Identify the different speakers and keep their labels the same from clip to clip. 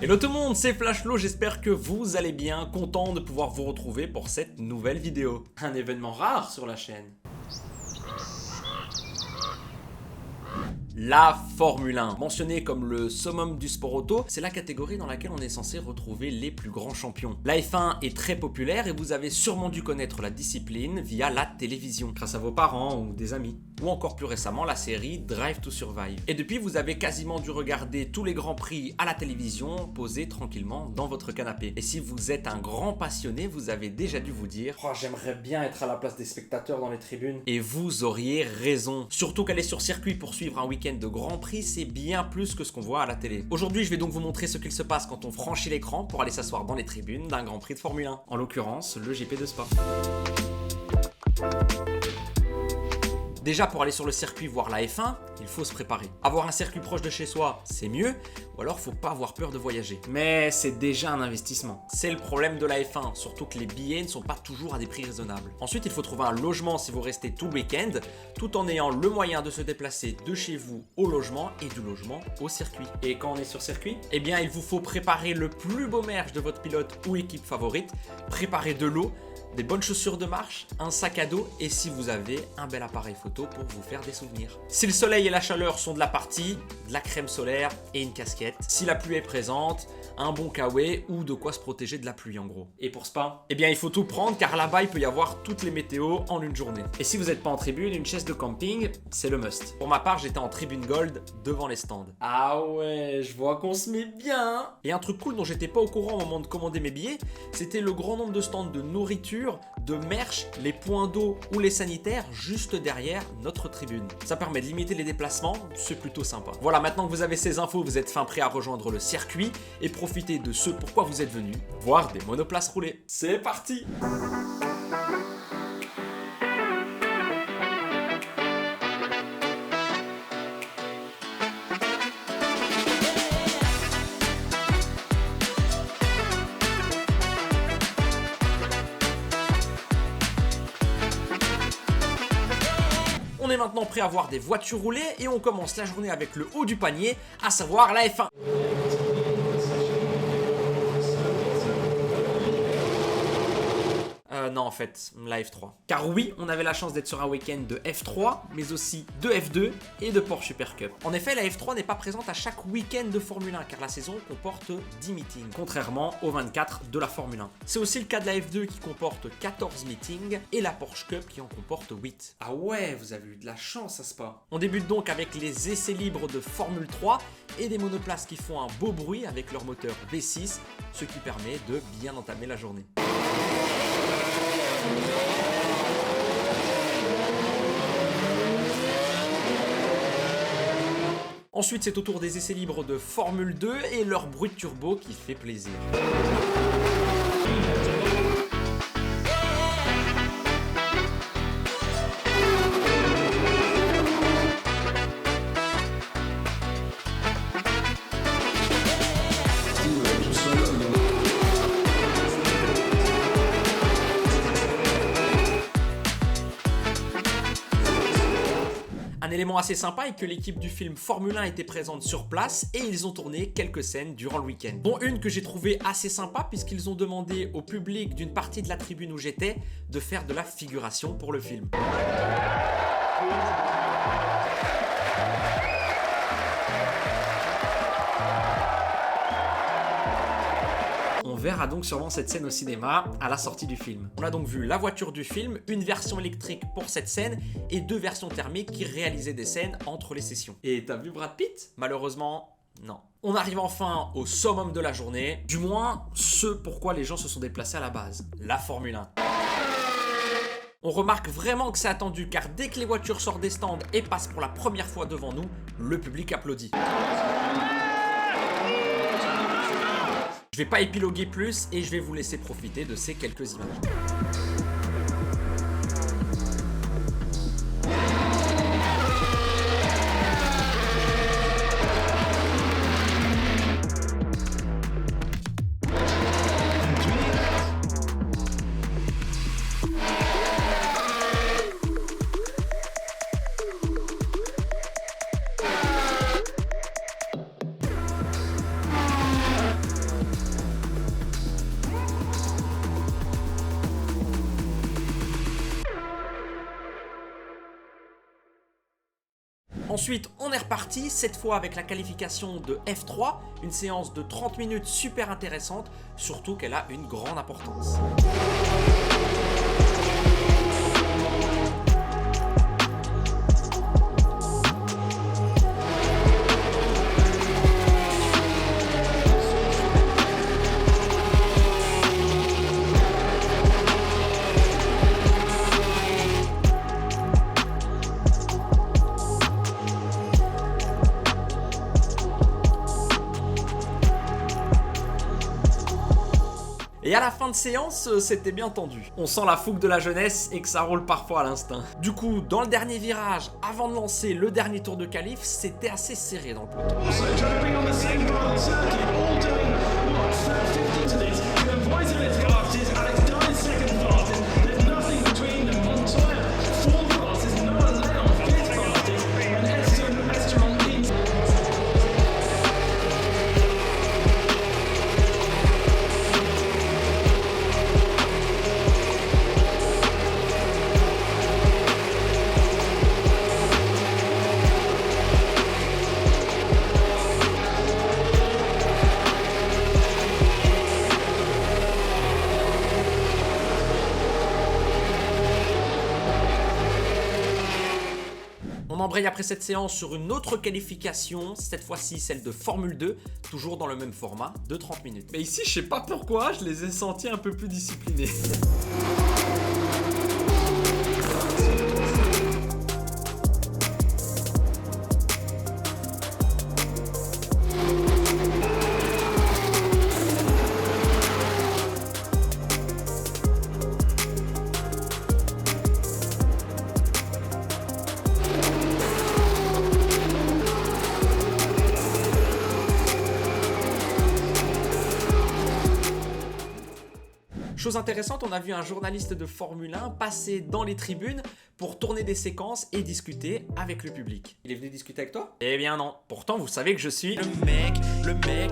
Speaker 1: Hello tout le monde, c'est Flashflow, j'espère que vous allez bien, content de pouvoir vous retrouver pour cette nouvelle vidéo. Un événement rare sur la chaîne. La Formule 1, mentionnée comme le summum du sport auto, c'est la catégorie dans laquelle on est censé retrouver les plus grands champions. La F1 est très populaire et vous avez sûrement dû connaître la discipline via la télévision, grâce à vos parents ou des amis. Ou encore plus récemment la série Drive to Survive. Et depuis, vous avez quasiment dû regarder tous les grands prix à la télévision, posés tranquillement dans votre canapé. Et si vous êtes un grand passionné, vous avez déjà dû vous dire « Oh, j'aimerais bien être à la place des spectateurs dans les tribunes ». Et vous auriez raison. Surtout qu'aller sur circuit pour suivre un week-end de Grand Prix, c'est bien plus que ce qu'on voit à la télé. Aujourd'hui, je vais donc vous montrer ce qu'il se passe quand on franchit l'écran pour aller s'asseoir dans les tribunes d'un Grand Prix de Formule 1. En l'occurrence, le GP de Spa. Déjà, pour aller sur le circuit voir la F1, il faut se préparer. Avoir un circuit proche de chez soi, c'est mieux, ou alors faut pas avoir peur de voyager. Mais c'est déjà un investissement. C'est le problème de la F1, surtout que les billets ne sont pas toujours à des prix raisonnables. Ensuite, il faut trouver un logement si vous restez tout le week-end, tout en ayant le moyen de se déplacer de chez vous au logement et du logement au circuit. Et quand on est sur circuit, eh bien, il vous faut préparer le plus beau merch de votre pilote ou équipe favorite, préparer de l'eau, des bonnes chaussures de marche, un sac à dos et si vous avez un bel appareil photo pour vous faire des souvenirs. Si le soleil et la chaleur sont de la partie, de la crème solaire et une casquette. Si la pluie est présente, un bon kawaii ou de quoi se protéger de la pluie en gros. Et pour Spa, eh bien il faut tout prendre car là-bas il peut y avoir toutes les météos en une journée. Et si vous n'êtes pas en tribune, une chaise de camping, c'est le must. Pour ma part, j'étais en tribune gold devant les stands. Ah ouais, je vois qu'on se met bien. Et un truc cool dont j'étais pas au courant au moment de commander mes billets, c'était le grand nombre de stands de nourriture, de merch, les points d'eau ou les sanitaires juste derrière notre tribune. Ça permet de limiter les déplacements, c'est plutôt sympa. Voilà, maintenant que vous avez ces infos, vous êtes fin prêt à rejoindre le circuit et profiter de ce pourquoi vous êtes venu, voir des monoplaces rouler. C'est parti! On est maintenant prêt à voir des voitures rouler et on commence la journée avec le haut du panier, à savoir la F1. Non en fait, la F3. Car oui, on avait la chance d'être sur un week-end de F3, mais aussi de F2 et de Porsche Super Cup. En effet, la F3 n'est pas présente à chaque week-end de Formule 1, car la saison comporte 10 meetings, contrairement aux 24 de la Formule 1. C'est aussi le cas de la F2 qui comporte 14 meetings, et la Porsche Cup qui en comporte 8. Ah ouais, vous avez eu de la chance à Spa. On débute donc avec les essais libres de Formule 3, et des monoplaces qui font un beau bruit avec leur moteur V6, ce qui permet de bien entamer la journée. Ensuite, c'est au tour des essais libres de Formule 2 et leur bruit de turbo qui fait plaisir. Un élément assez sympa est que l'équipe du film Formule 1 était présente sur place et ils ont tourné quelques scènes durant le week-end. Dont une que j'ai trouvée assez sympa puisqu'ils ont demandé au public d'une partie de la tribune où j'étais de faire de la figuration pour le film. On verra donc sûrement cette scène au cinéma à la sortie du film. On a donc vu la voiture du film, une version électrique pour cette scène et deux versions thermiques qui réalisaient des scènes entre les sessions. Et t'as vu Brad Pitt? Malheureusement, non. On arrive enfin au summum de la journée, du moins ce pourquoi les gens se sont déplacés à la base, la Formule 1. On remarque vraiment que c'est attendu car dès que les voitures sortent des stands et passent pour la première fois devant nous, le public applaudit. Je vais pas épiloguer plus et je vais vous laisser profiter de ces quelques images. Ensuite, on est reparti, cette fois avec la qualification de F3, une séance de 30 minutes super intéressante, surtout qu'elle a une grande importance. Et à la fin de séance, c'était bien tendu. On sent la fougue de la jeunesse et que ça roule parfois à l'instinct. Du coup, dans le dernier virage, avant de lancer le dernier tour de qualif, c'était assez serré dans le peloton. On embraye après cette séance sur une autre qualification, cette fois-ci celle de Formule 2, toujours dans le même format de 30 minutes. Mais ici, je sais pas pourquoi, je les ai sentis un peu plus disciplinés. Chose intéressante, on a vu un journaliste de Formule 1 passer dans les tribunes pour tourner des séquences et discuter avec le public. Il est venu discuter avec toi? Eh bien non. Pourtant, vous savez que je suis
Speaker 2: le mec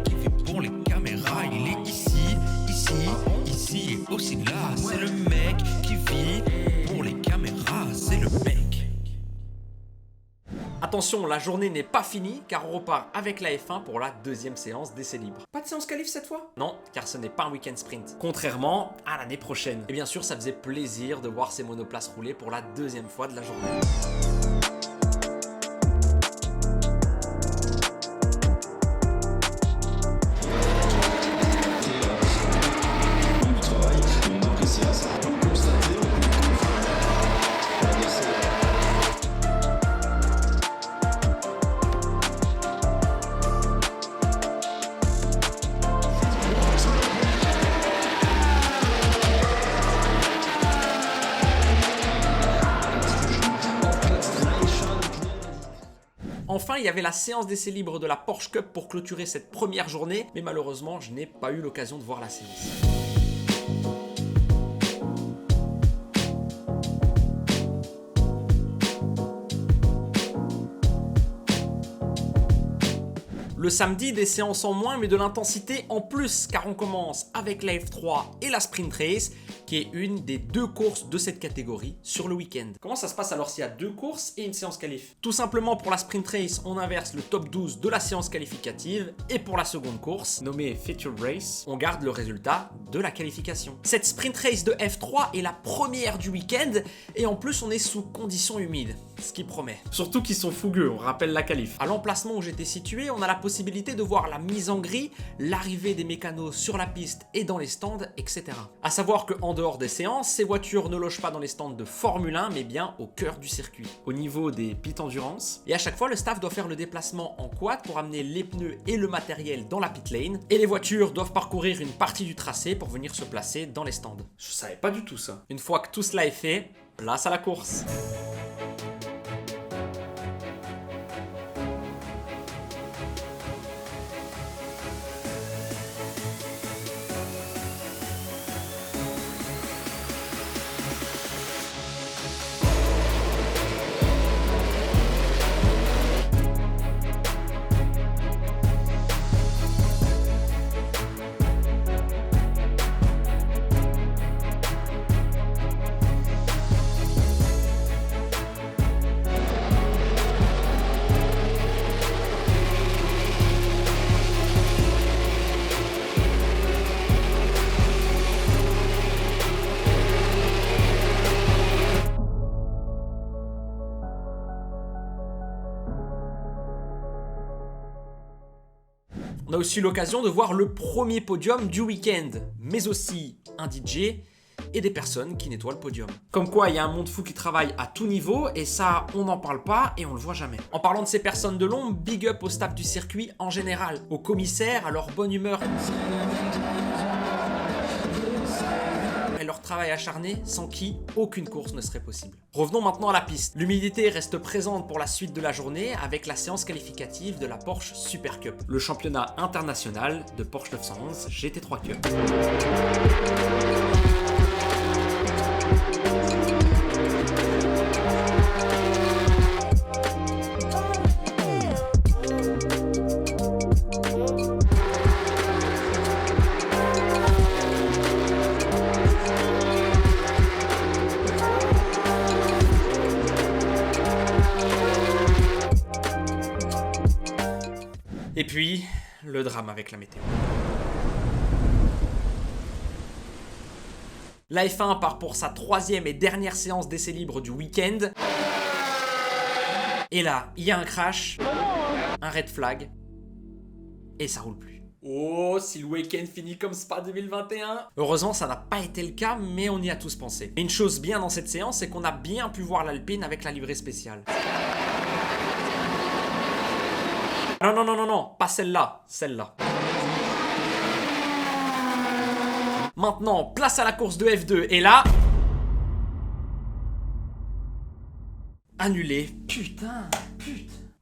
Speaker 2: qui fait pour les caméras. Il est ici et aussi là. C'est le mec qui vit pour les caméras. C'est le mec.
Speaker 1: Attention, la journée n'est pas finie car on repart avec la F1 pour la deuxième séance d'essai libre. Pas de séance qualif cette fois? Non, car ce n'est pas un week-end sprint. Contrairement à l'année prochaine. Et bien sûr, ça faisait plaisir de voir ces monoplaces rouler pour la deuxième fois de la journée. Enfin, il y avait la séance d'essai libre de la Porsche Cup pour clôturer cette première journée, mais malheureusement, je n'ai pas eu l'occasion de voir la séance. Le samedi, des séances en moins, mais de l'intensité en plus, car on commence avec la F3 et la Sprint Race, qui est une des deux courses de cette catégorie sur le week-end. Comment ça se passe alors s'il y a deux courses et une séance qualif? Tout simplement, pour la Sprint Race, on inverse le top 12 de la séance qualificative, et pour la seconde course, nommée Feature Race, on garde le résultat de la qualification. Cette Sprint Race de F3 est la première du week-end, et en plus on est sous conditions humides, ce qui promet. Surtout qu'ils sont fougueux, on rappelle la qualif. À l'emplacement où j'étais situé, on a la possibilité de voir la mise en grille, l'arrivée des mécanos sur la piste et dans les stands, etc. À savoir qu'en dehors des séances, ces voitures ne logent pas dans les stands de Formule 1, mais bien au cœur du circuit, au niveau des pits endurance. Et à chaque fois, le staff doit faire le déplacement en quad pour amener les pneus et le matériel dans la pit lane. Et les voitures doivent parcourir une partie du tracé pour venir se placer dans les stands. Je savais pas du tout ça. Une fois que tout cela est fait, place à la course. On a aussi l'occasion de voir le premier podium du week-end, mais aussi un DJ et des personnes qui nettoient le podium. Comme quoi, il y a un monde fou qui travaille à tout niveau et ça, on n'en parle pas et on le voit jamais. En parlant de ces personnes de l'ombre, big up au staff du circuit en général, aux commissaires, à leur bonne humeur et leur travail acharné, sans qui aucune course ne serait possible. Revenons maintenant à la piste. L'humidité reste présente pour la suite de la journée avec la séance qualificative de la Porsche Super Cup, le championnat international de Porsche 911 GT3 Cup. Et puis, le drame avec la météo. La F1 part pour sa 3e et dernière séance d'essai libre du week-end. Et là, il y a un crash, un red flag, et ça roule plus. Oh, si le week-end finit comme Spa 2021. Heureusement, ça n'a pas été le cas, mais on y a tous pensé. Et une chose bien dans cette séance, c'est qu'on a bien pu voir l'Alpine avec la livrée spéciale. Non, pas celle-là, celle-là. Maintenant, place à la course de F2, et là... Annulé. Putain.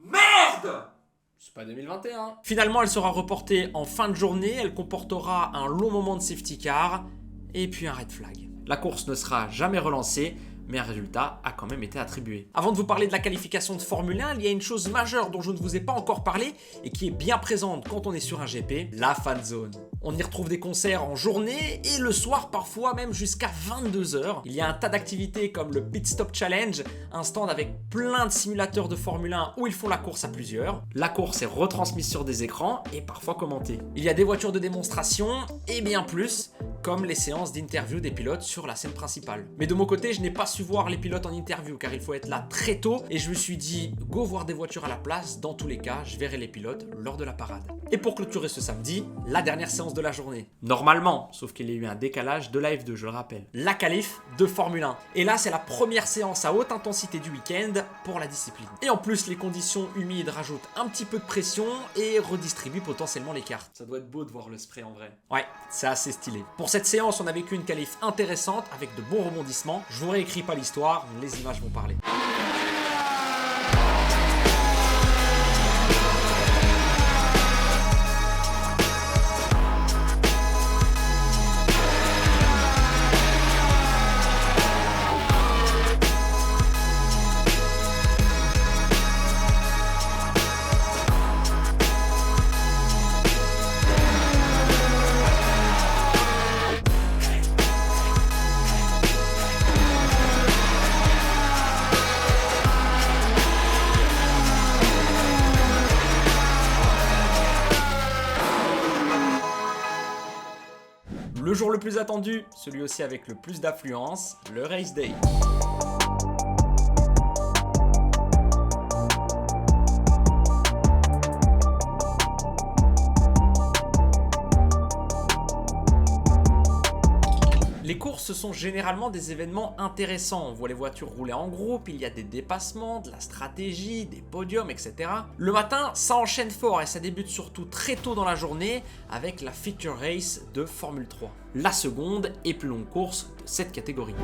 Speaker 1: Merde! C'est pas 2021. Finalement, elle sera reportée en fin de journée, elle comportera un long moment de safety car, et puis un red flag. La course ne sera jamais relancée, mais un résultat a quand même été attribué. Avant de vous parler de la qualification de Formule 1, il y a une chose majeure dont je ne vous ai pas encore parlé et qui est bien présente quand on est sur un GP, la fan zone. On y retrouve des concerts en journée et le soir, parfois même jusqu'à 22h. Il y a un tas d'activités comme le Pit Stop Challenge, un stand avec plein de simulateurs de Formule 1 où ils font la course à plusieurs. La course est retransmise sur des écrans et parfois commentée. Il y a des voitures de démonstration et bien plus, comme les séances d'interview des pilotes sur la scène principale. Mais de mon côté, je n'ai pas su voir les pilotes en interview car il faut être là très tôt et je me suis dit go voir des voitures à la place, dans tous les cas je verrai les pilotes lors de la parade. Et pour clôturer ce samedi, la dernière séance de la journée. Normalement, sauf qu'il y a eu un décalage de la F2, je le rappelle. La qualif de Formule 1. Et là c'est la première séance à haute intensité du week-end pour la discipline. Et en plus les conditions humides rajoutent un petit peu de pression et redistribuent potentiellement les cartes. Ça doit être beau de voir le spray en vrai. Ouais, c'est assez stylé. Pour cette séance on a vécu une qualif intéressante avec de bons rebondissements. Je vous réécris pas l'histoire, les images vont parler. Le jour le plus attendu, celui aussi avec le plus d'affluence, le Race Day. Les courses sont généralement des événements intéressants. On voit les voitures rouler en groupe, il y a des dépassements, de la stratégie, des podiums, etc. Le matin, ça enchaîne fort et ça débute surtout très tôt dans la journée avec la Feature Race de Formule 3. La seconde et plus longue course de cette catégorie.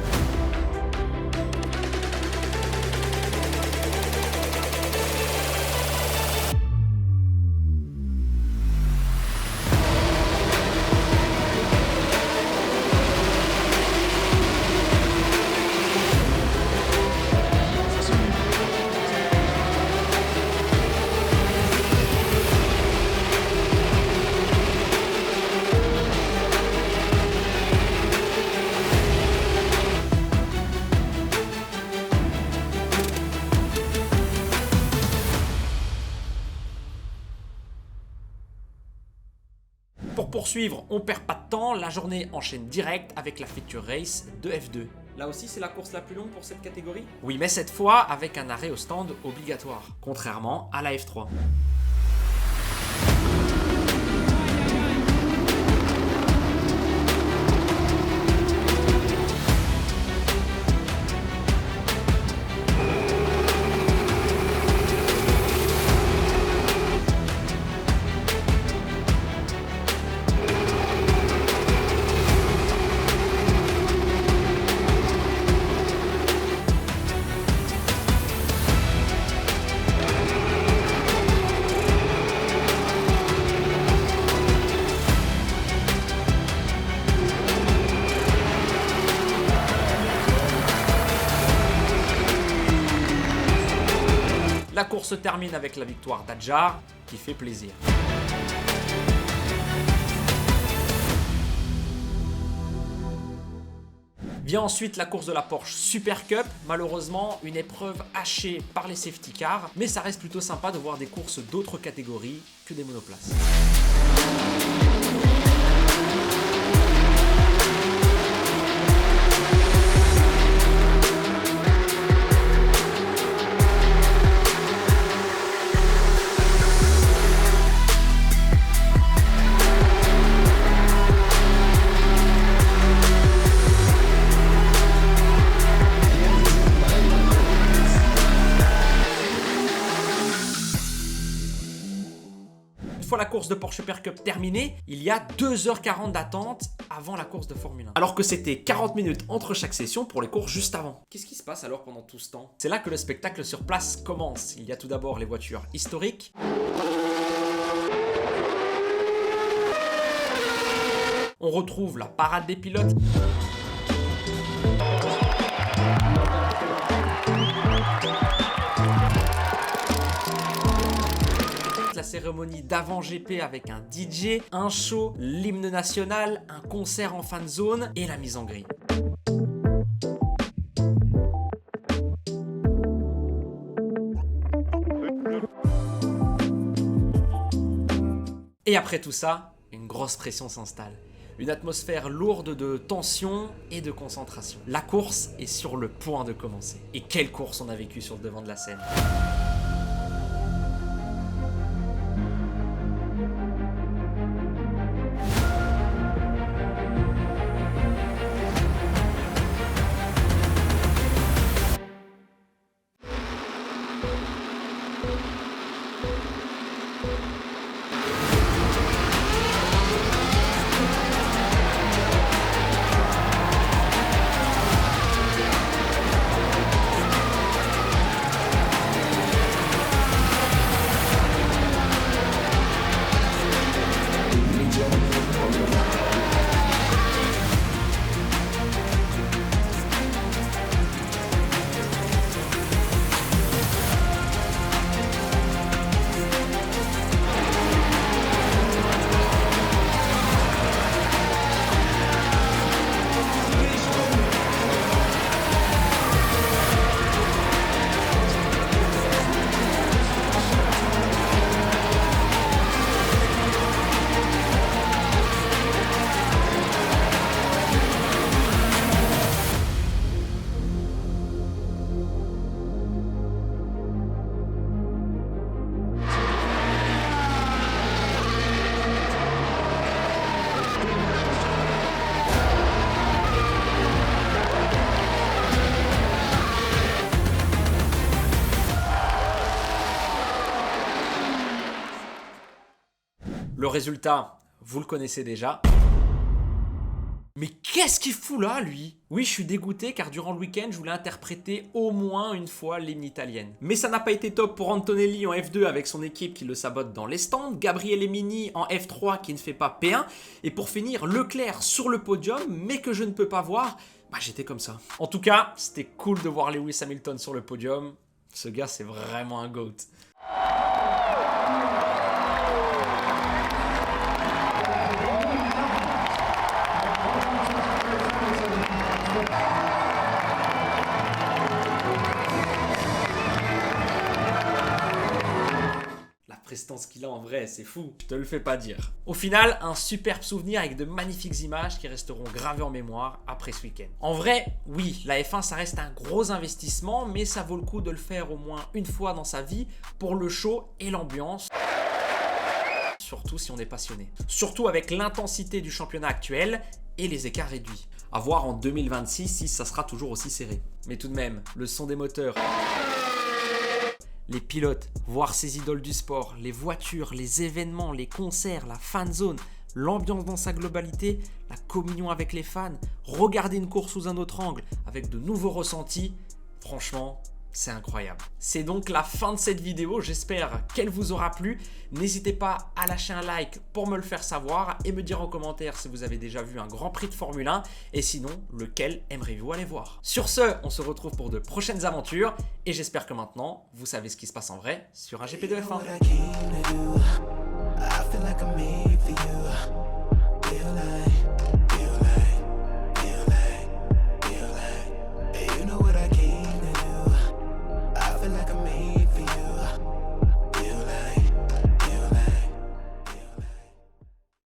Speaker 1: Pour poursuivre, on perd pas de temps, la journée enchaîne direct avec la Feature Race de F2. Là aussi, c'est la course la plus longue pour cette catégorie? Oui, mais cette fois avec un arrêt au stand obligatoire, contrairement à la F3. La course se termine avec la victoire d'Adjar, qui fait plaisir. Vient ensuite la course de la Porsche Super Cup, malheureusement une épreuve hachée par les safety cars, mais ça reste plutôt sympa de voir des courses d'autres catégories que des monoplaces. Une fois la course de Porsche Super Cup terminée, il y a 2h40 d'attente avant la course de Formule 1. Alors que c'était 40 minutes entre chaque session pour les courses juste avant. Qu'est-ce qui se passe alors pendant tout ce temps? C'est là que le spectacle sur place commence. Il y a tout d'abord les voitures historiques. On retrouve la parade des pilotes. La cérémonie d'avant GP avec un DJ, un show, l'hymne national, un concert en fan zone et la mise en grille. Et après tout ça, une grosse pression s'installe. Une atmosphère lourde de tension et de concentration. La course est sur le point de commencer. Et quelle course on a vécu sur le devant de la scène. Le résultat, vous le connaissez déjà. Mais qu'est-ce qu'il fout là, lui? Oui, je suis dégoûté car durant le week-end, je voulais interpréter au moins une fois l'hymne italienne. Mais ça n'a pas été top pour Antonelli en F2 avec son équipe qui le sabote dans les stands, Gabriele Mini en F3 qui ne fait pas P1, et pour finir, Leclerc sur le podium, mais que je ne peux pas voir, j'étais comme ça. En tout cas, c'était cool de voir Lewis Hamilton sur le podium. Ce gars, c'est vraiment un GOAT. Prestance qu'il a en vrai, c'est fou, je te le fais pas dire. Au final, un superbe souvenir avec de magnifiques images qui resteront gravées en mémoire après ce week-end. En vrai, oui, la F1 ça reste un gros investissement, mais ça vaut le coup de le faire au moins une fois dans sa vie pour le show et l'ambiance. Surtout si on est passionné. Surtout avec l'intensité du championnat actuel et les écarts réduits. À voir en 2026 si ça sera toujours aussi serré. Mais tout de même, le son des moteurs, les pilotes, voir ces idoles du sport, les voitures, les événements, les concerts, la fan zone, l'ambiance dans sa globalité, la communion avec les fans, regarder une course sous un autre angle avec de nouveaux ressentis, franchement, C'est incroyable. C'est donc la fin de cette vidéo, j'espère qu'elle vous aura plu. N'hésitez pas à lâcher un like pour me le faire savoir et me dire en commentaire si vous avez déjà vu un Grand Prix de Formule 1 et sinon, lequel aimeriez-vous aller voir. Sur ce, on se retrouve pour de prochaines aventures et j'espère que maintenant, vous savez ce qui se passe en vrai sur un GP de F1.